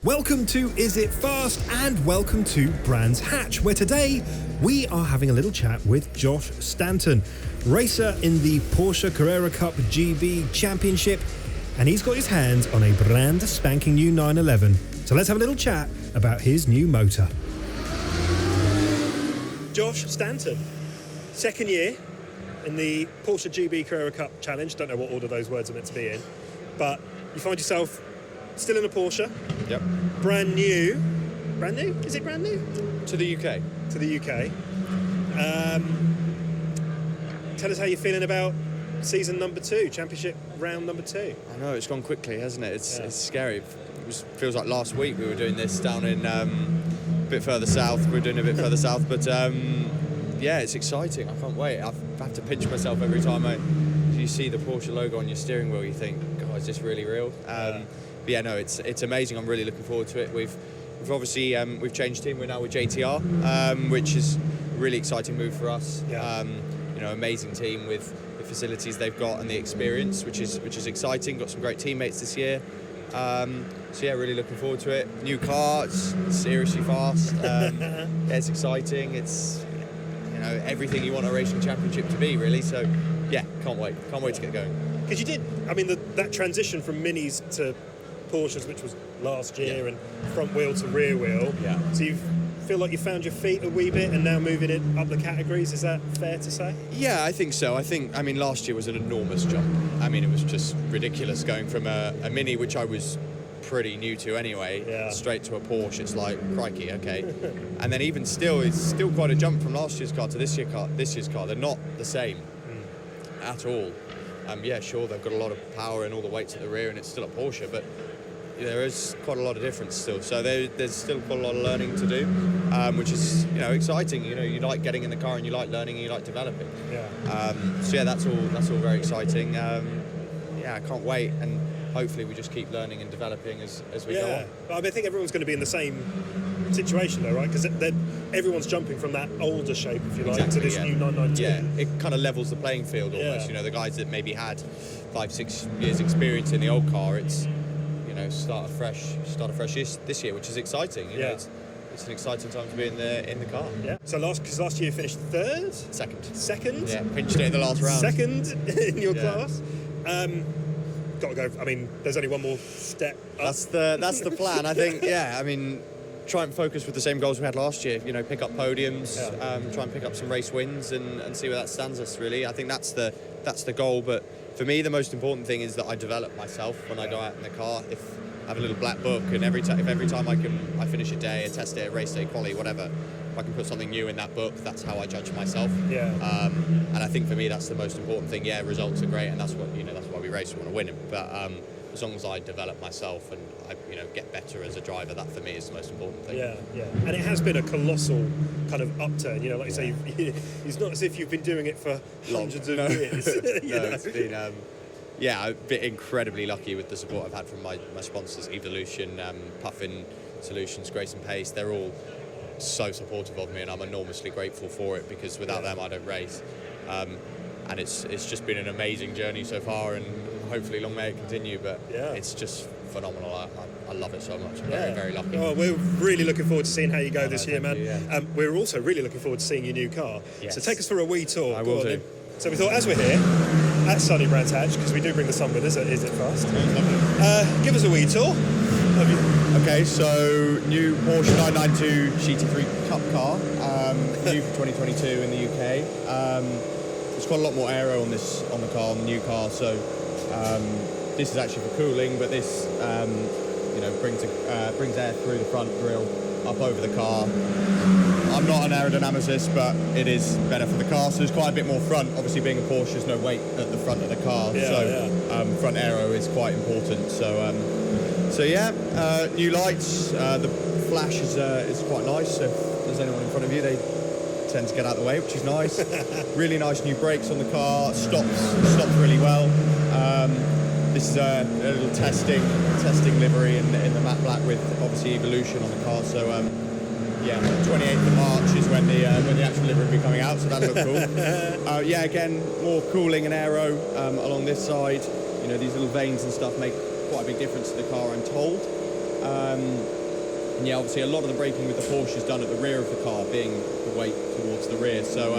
Welcome to Is It Fast and welcome to Brands Hatch, where today we are having a little chat with Josh Stanton, racer in the Porsche Carrera Cup GB Championship, and he's got his hands on a brand spanking new 911. So let's have a little chat about his new motor. Josh Stanton, second year in the Porsche GB Carrera Cup Challenge. Don't know what order those words are meant to be in, but you find yourself still in a Porsche. Yep. Brand new? Is it brand new? To the UK. To the UK. Tell us how you're feeling about season number 2, championship round number 2. I know, it's gone quickly, hasn't it? It's scary. Feels like last week we were doing this down in a bit further south. We're doing a bit further south, but yeah, it's exciting. I can't wait. I have to pinch myself every time you see the Porsche logo on your steering wheel. You think, God, is this really real? But yeah, no, it's amazing. I'm really looking forward to it. We've obviously we've changed team. We're now with JTR, which is a really exciting move for us. Yeah. You know, amazing team with the facilities they've got and the experience, which is exciting. Got some great teammates this year. So yeah, really looking forward to it. New car, it's seriously fast. Yeah, it's exciting. It's, you know, everything you want a racing championship to be, really. So yeah, can't wait to get going. Because you did, I mean, that transition from minis to Porsches, which was last year, and front wheel to rear wheel. Yeah. So you feel like you found your feet a wee bit and now moving it up the categories. Is that fair to say? Yeah, I think so. I mean, last year was an enormous jump. I mean, it was just ridiculous going from a mini, which I was pretty new to anyway, straight to a Porsche. It's like, crikey, okay. And then even still, it's still quite a jump from last year's car to this year's car. They're not the same at all. Yeah, sure, they've got a lot of power and all the weights at the rear, and it's still a Porsche, but there is quite a lot of difference still. So there's still quite a lot of learning to do, which is, you know, exciting. You know, you like getting in the car and you like learning and you like developing. Yeah. So yeah, that's all very exciting. Yeah, I can't wait, and hopefully we just keep learning and developing as we go on. But I think everyone's going to be in the same situation though, right? Because everyone's jumping from that older shape, if you like, to this new 992. Yeah, it kind of levels the playing field almost. You know, the guys that maybe had 5-6 years experience in the old car, it's, you know, start afresh this year, which is exciting. You know, it's an exciting time to be in the car. Yeah. So last year you finished third? Second? Yeah, pinched it in the last round. Second in your class. Got to go. I mean, there's only one more step up. That's the plan. I think. Yeah. I mean, try and focus with the same goals we had last year. You know, pick up podiums, try and pick up some race wins, and see where that stands us. Really, I think that's the goal. But for me, the most important thing is that I develop myself when I go out in the car. If I have a little black book, and every time I finish a day, a test day, a race day, quali, whatever, if I can put something new in that book, that's how I judge myself. Yeah. And I think for me, that's the most important thing. Yeah, results are great, and that's what, you know, that's why we race. We want to win them. But as long as I develop myself and I, you know, get better as a driver, that for me is the most important thing. Yeah. And it has been a colossal kind of upturn. You know, like you say, it's not as if you've been doing it for hundreds of years. It's been. Yeah, I've been incredibly lucky with the support I've had from my sponsors, Evolution, Puffin Solutions, Grace and Pace. They're all so supportive of me, and I'm enormously grateful for it, because without them I don't race. And it's just been an amazing journey so far, and hopefully long may it continue, but it's just phenomenal. I love it so much. I'm very, very lucky. Oh, we're really looking forward to seeing how you go this year, man. You, we're also really looking forward to seeing your new car. Yes. So take us for a wee tour. I will do. So we thought, as we're here at sunny Brands Hatch, because we do bring the sun with us at Is It Fast, give us a wee tour. Okay, so new Porsche 992 GT3 Cup car, new for 2022 in the UK. There's quite a lot more aero on the car, on the new car. So this is actually for cooling, but this you know, brings air through the front grille up over the car. I'm not an aerodynamicist, but it is better for the car. So there's quite a bit more front. Obviously, being a Porsche, there's no weight at the front of the car, front aero is quite important. So yeah, new lights. The flash is quite nice. So if there's anyone in front of you, they tend to get out of the way, which is nice. Really nice new brakes on the car. Stops really well. This is a little testing livery in the matte black with obviously Evolution on the car. So yeah, 28th of March is when the actual livery will be coming out. So that'll look cool. Yeah, again, more cooling and aero along this side. You know, these little vanes and stuff make quite a big difference to the car, I'm told. And yeah, obviously a lot of the braking with the Porsche is done at the rear of the car, being the weight towards the rear. So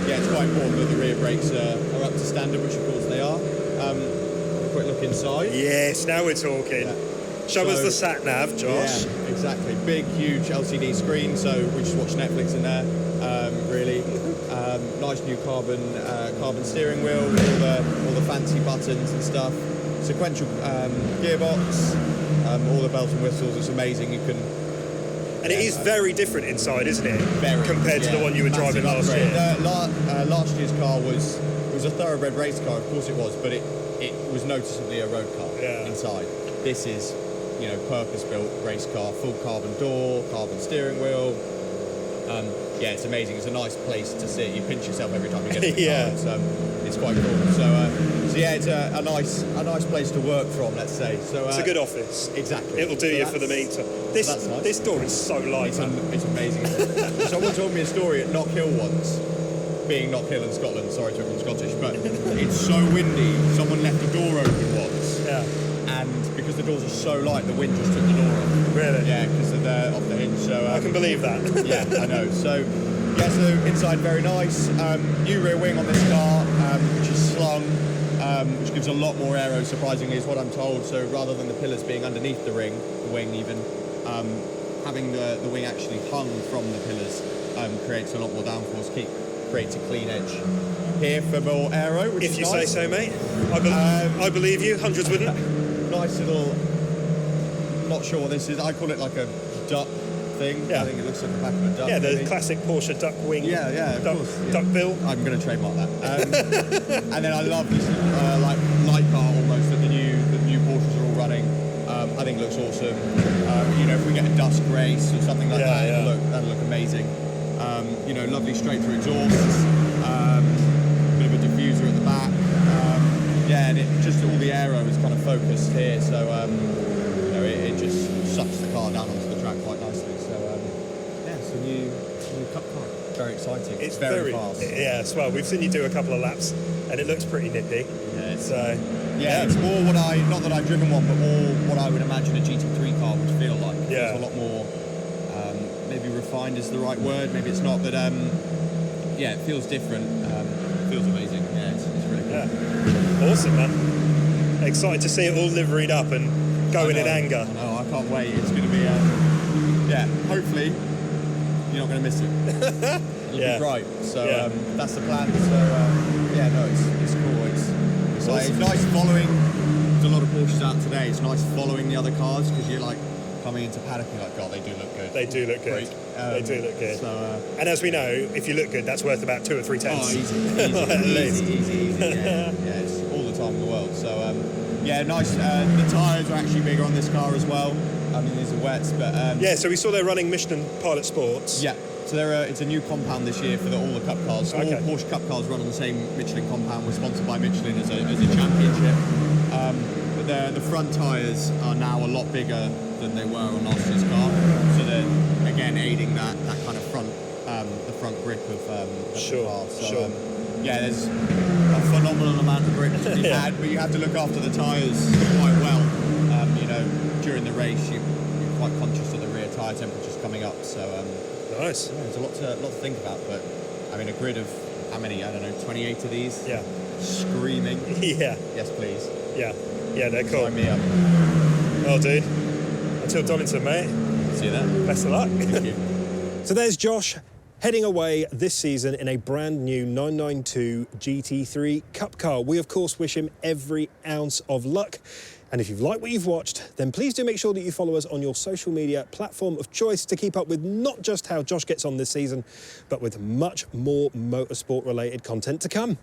yeah, it's quite important that the rear brakes are up to standard, which of course they are. Have a quick look inside. Yes, now we're talking. Yeah. Show us the sat nav, Josh. Yeah, exactly. Big, huge LCD screen, so we just watch Netflix in there. Really nice new carbon steering wheel, all the fancy buttons and stuff. Sequential gearbox, all the bells and whistles. It's amazing. You can. And it is very different inside, isn't it? Very, compared to the one you were driving last year. Last year's car was a thoroughbred race car, of course it was, but it was noticeably a road car inside. This is, you know, purpose-built race car, full carbon door, carbon steering wheel. Yeah, it's amazing. It's a nice place to sit. You pinch yourself every time you get in the car. It's quite cool. So yeah, it's a nice place to work from, let's say. So it's a good office. Exactly. It'll do you for the meter. This door is so light. It's amazing. Someone told me a story at Knock Hill once. Being Knock Hill in Scotland, sorry to everyone Scottish, but it's so windy. Someone left the door open once. Yeah. And because the doors are so light, the wind just took the door off. Really? Yeah, because they're off the hinge. So I can believe that. Yeah, I know. So yeah, so inside very nice. New rear wing on this car, which is slung, which gives a lot more aero. Surprisingly, is what I'm told. So rather than the pillars being underneath the wing even, having the wing actually hung from the pillars creates a lot more downforce. Creates a clean edge here for more aero. Which if you nice. say so, mate. I believe you. Hundreds wouldn't. Nice little. Not sure what this is. I call it like a duck thing. Yeah. I think it looks like the back of a duck. Yeah, the classic Porsche duck wing. Yeah, of course. Yeah. Duck bill. I'm going to trademark that. And then I love this like light bar almost that the new Porsches are all running. I think it looks awesome. You know, if we get a dusk race or something like that, that'll look amazing. You know, lovely straight through exhausts. Bit of a diffuser at the back. Yeah, and it just all the aero is kind of focused here, so you know, it just sucks the car down onto the track quite nicely. So yeah, it's a new Cup car. Very exciting. It's very fast. Yeah, as well. We've seen you do a couple of laps, and it looks pretty nippy. Yeah. So yeah, it's more not that I've driven one, but more what I would imagine a GT3 car would feel like. Yeah. It's a lot more. Maybe refined is the right word. Maybe it's not, but yeah, it feels different. It feels amazing. Yeah, it's really cool. Yeah. Awesome, man. Excited to see it all liveried up and going in anger. No, I can't wait. It's going to be, yeah, hopefully you're not going to miss it. It'll be bright. So that's the plan. So yeah, no, it's cool. It's like, it's nice following. There's a lot of Porsches out today. It's nice following the other cars because you're like coming into paddock and like, God, they do look good. They do look good. They do look good. So, and as we know, if you look good, that's worth about 2 or 3 tenths. Oh, easy. Yeah, it's all the time in the world. So, yeah, nice. The tyres are actually bigger on this car as well. I mean, these are wets, but yeah. So we saw they're running Michelin Pilot Sports. Yeah. So it's a new compound this year for all the Cup cars. So all Porsche Cup cars run on the same Michelin compound. We're sponsored by Michelin as a championship. But the front tyres are now a lot bigger than they were on last year's car. So they're again aiding that kind of the front grip of the car. So yeah, there's a phenomenal amount of grip to be had, but you have to look after the tyres quite well. You know, during the race, you're quite conscious of the rear tyre temperatures coming up. So nice. Yeah, there's a lot to think about. But I mean, a grid of how many? I don't know, 28 of these. Yeah. Screaming. Yeah. Yes, please. Yeah. Yeah, they're cool. Sign me up. Well, dude. Until Donington, mate. See you then. Best of luck. Thank you. So there's Josh heading away this season in a brand new 992 GT3 Cup car. We, of course, wish him every ounce of luck. And if you've liked what you've watched, then please do make sure that you follow us on your social media platform of choice to keep up with not just how Josh gets on this season, but with much more motorsport-related content to come.